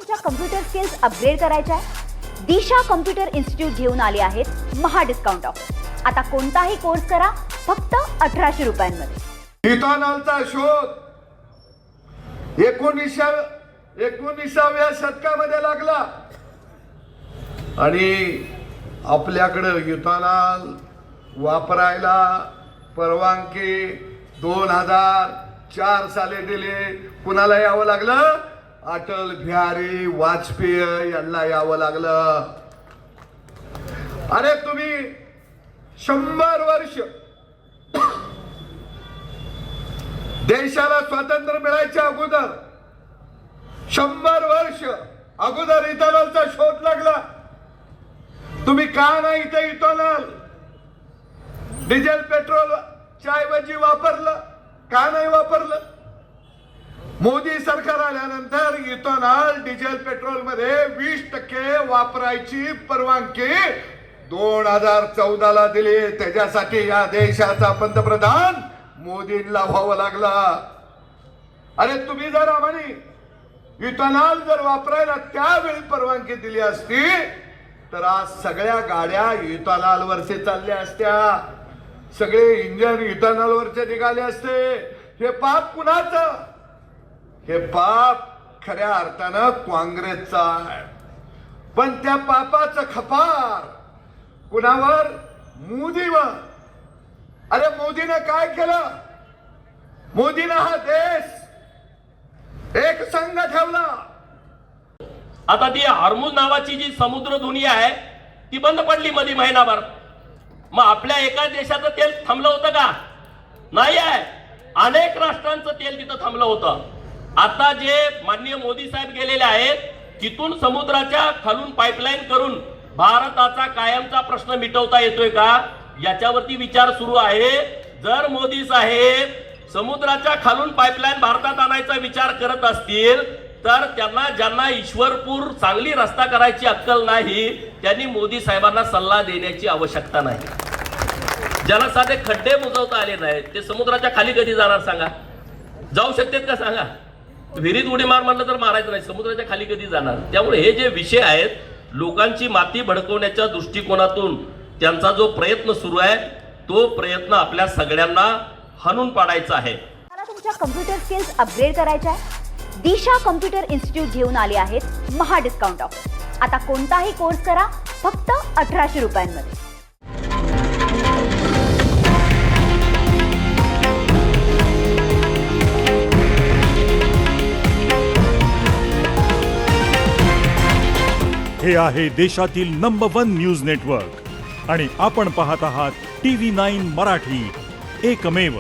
तुमच्या computer skills upgrade करायच्या आहे? दिशा कम्प्युटर इन्स्टिट्यूट घेऊन आले आहेत महा डिस्काउंट ऑफर। आता कोणताही कोर्स करा फक्त 1800 रुपयांमध्ये। इथॉनॉलचा शोध 19व्या शतकामध्ये लागला आणि आपल्याकडे इथॉनॉल वापरायला परवानगी 2004 साली दिली। कुणाला यावं लागलं? अटल बिहारी वाजपेयी यांना यावं लागलं। अरे तुम्ही 100 वर्ष देशाला स्वातंत्र्य मिळायच्या अगोदर 100 वर्ष अगोदर इथॉनॉलचा शोध लागला। तुम्ही का नाही इथे इथॉनॉल डिझेल पेट्रोलच्या ऐवजी वापरलं? का नाही वापरलं? मोदी सरकार आल्यानंतर इथॉनॉल डिझेल पेट्रोल मध्ये 20% वापरायची परवानगी 2014 ला दिली। त्याच्यासाठी या देशाचा पंतप्रधान मोदींना व्हावं लागला। अरे तुम्ही जर आम्हाला इथॉनॉल जर वापरायला त्यावेळी परवानगी दिली असती तर आज सगळ्या गाड्या इथॉनॉल वरचे चालल्या असत्या, सगळे इंजिन इथॉनॉल वरचे निघाले असते। हे पाप कुणाचं? हे पाप खऱ्या अर्थानं काँग्रेसचा आहे। पण त्या पापाचं खपार कुणावर? मोदीवर। अरे मोदीने काय केलं? मोदीने हा देश एक संघ ठेवला। आता ती हॉर्मुझ नावाची जी समुद्र दुनिया आहे ती बंद पडली मध्ये महिनाभर। मग आपल्या एका देशाचं तेल थांबलं होतं का? नाही आहे। अनेक राष्ट्रांचं तेल तिथं थांबलं होतं। आता जे माननीय मोदी साहेब गेलेले आहेत तिथून समुद्राच्या खालून पाईपलाईन करून भारताचा कायमचा प्रश्न मिटवता येतोय का याच्यावरती विचार सुरू आहे। जर मोदी साहेब समुद्राच्या खालून पाईपलाईन भारतात आणायचा विचार करत असतील तर त्यांना ज्यांना ईश्वरपूर सांगली रस्ता करायची अक्कल नाही त्यांनी मोदी साहेबांना सल्ला देण्याची आवश्यकता नाही। ज्यांना साधे खड्डे बुजवता आले नाहीत ते समुद्राच्या खाली कधी जाणार सांगा? जाऊ शकतात का सांगा? विहिरीत उडी मार म्हणलं तर मारायचं नाही, समुद्राच्या खाली कधी जाणार? त्यामुळे हे जे विषय आहेत लोकांची माती भडकवण्याच्या दृष्टिकोनातून त्यांचा जो प्रयत्न सुरू आहे तो प्रयत्न आपल्या सगळ्यांना हाणून पाडायचा आहे। मला तुमच्या कम्प्युटर स्किल्स अपग्रेड करायच्या आहे? दिशा कम्प्युटर इन्स्टिट्यूट घेऊन आले आहेत महा डिस्काउंट ऑफर। आता कोणताही कोर्स करा फक्त 1800 रुपयांमध्ये। हे आहे देशातील नंबर 1 न्यूज नेटवर्क आणि आपण पाहत आहात TV9 मराठी, एकमेव।